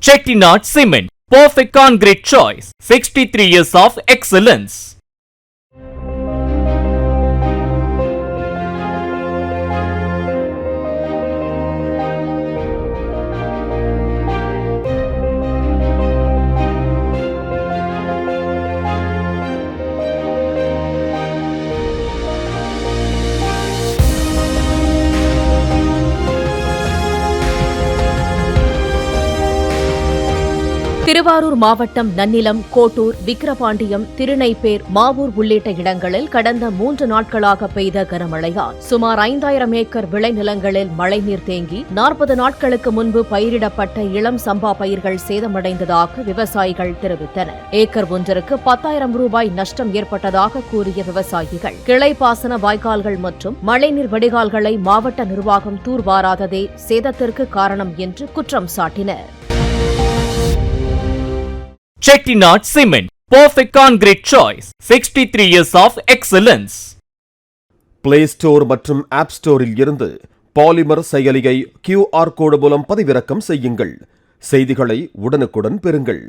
Chettinad Cement, perfect concrete choice. 63 years of excellence. Thiruvarur மாவட்டம் நன்னிலம், கோட்டூர், விக்கிரபாண்டியம், திருநெய்ப்பேர், மாவூர் உள்ளிட்ட இடங்களில் கடந்த 3 நாட்களாக பெய்த கனமழையால் சுமார் 5000 ஏக்கர் விளைநிலங்களில் மழைநீர் தேங்கி 40 நாட்களுக்கு முன்பு பயிரிடப்பட்ட இளம் சம்பா பயிர்கள் சேதமடைந்ததாக விவசாயிகள் தெரிவித்தனர். ஏக்கர் ஒன்றிற்கு 10,000 ரூபாய் நஷ்டம் ஏற்பட்டதாக கூறிய விவசாயிகள், கிளை பாசன வாய்க்கால்கள் மற்றும் மழைநீர் வடிகால்களை மாவட்ட நிர்வாகம் தூர்வாராததே சேதத்திற்கு காரணம் என்று குற்றம் சாட்டினர். Chettinad Cement, perfect concrete choice. 63 years of excellence. Play Store மற்றும் App Storeல் இருந்து பாலிமர் செயலியை QR கோடு மூலம் பதிவிறக்கம் செய்யுங்கள். செய்திகளை உடனுக்குடன் பெறுங்கள்.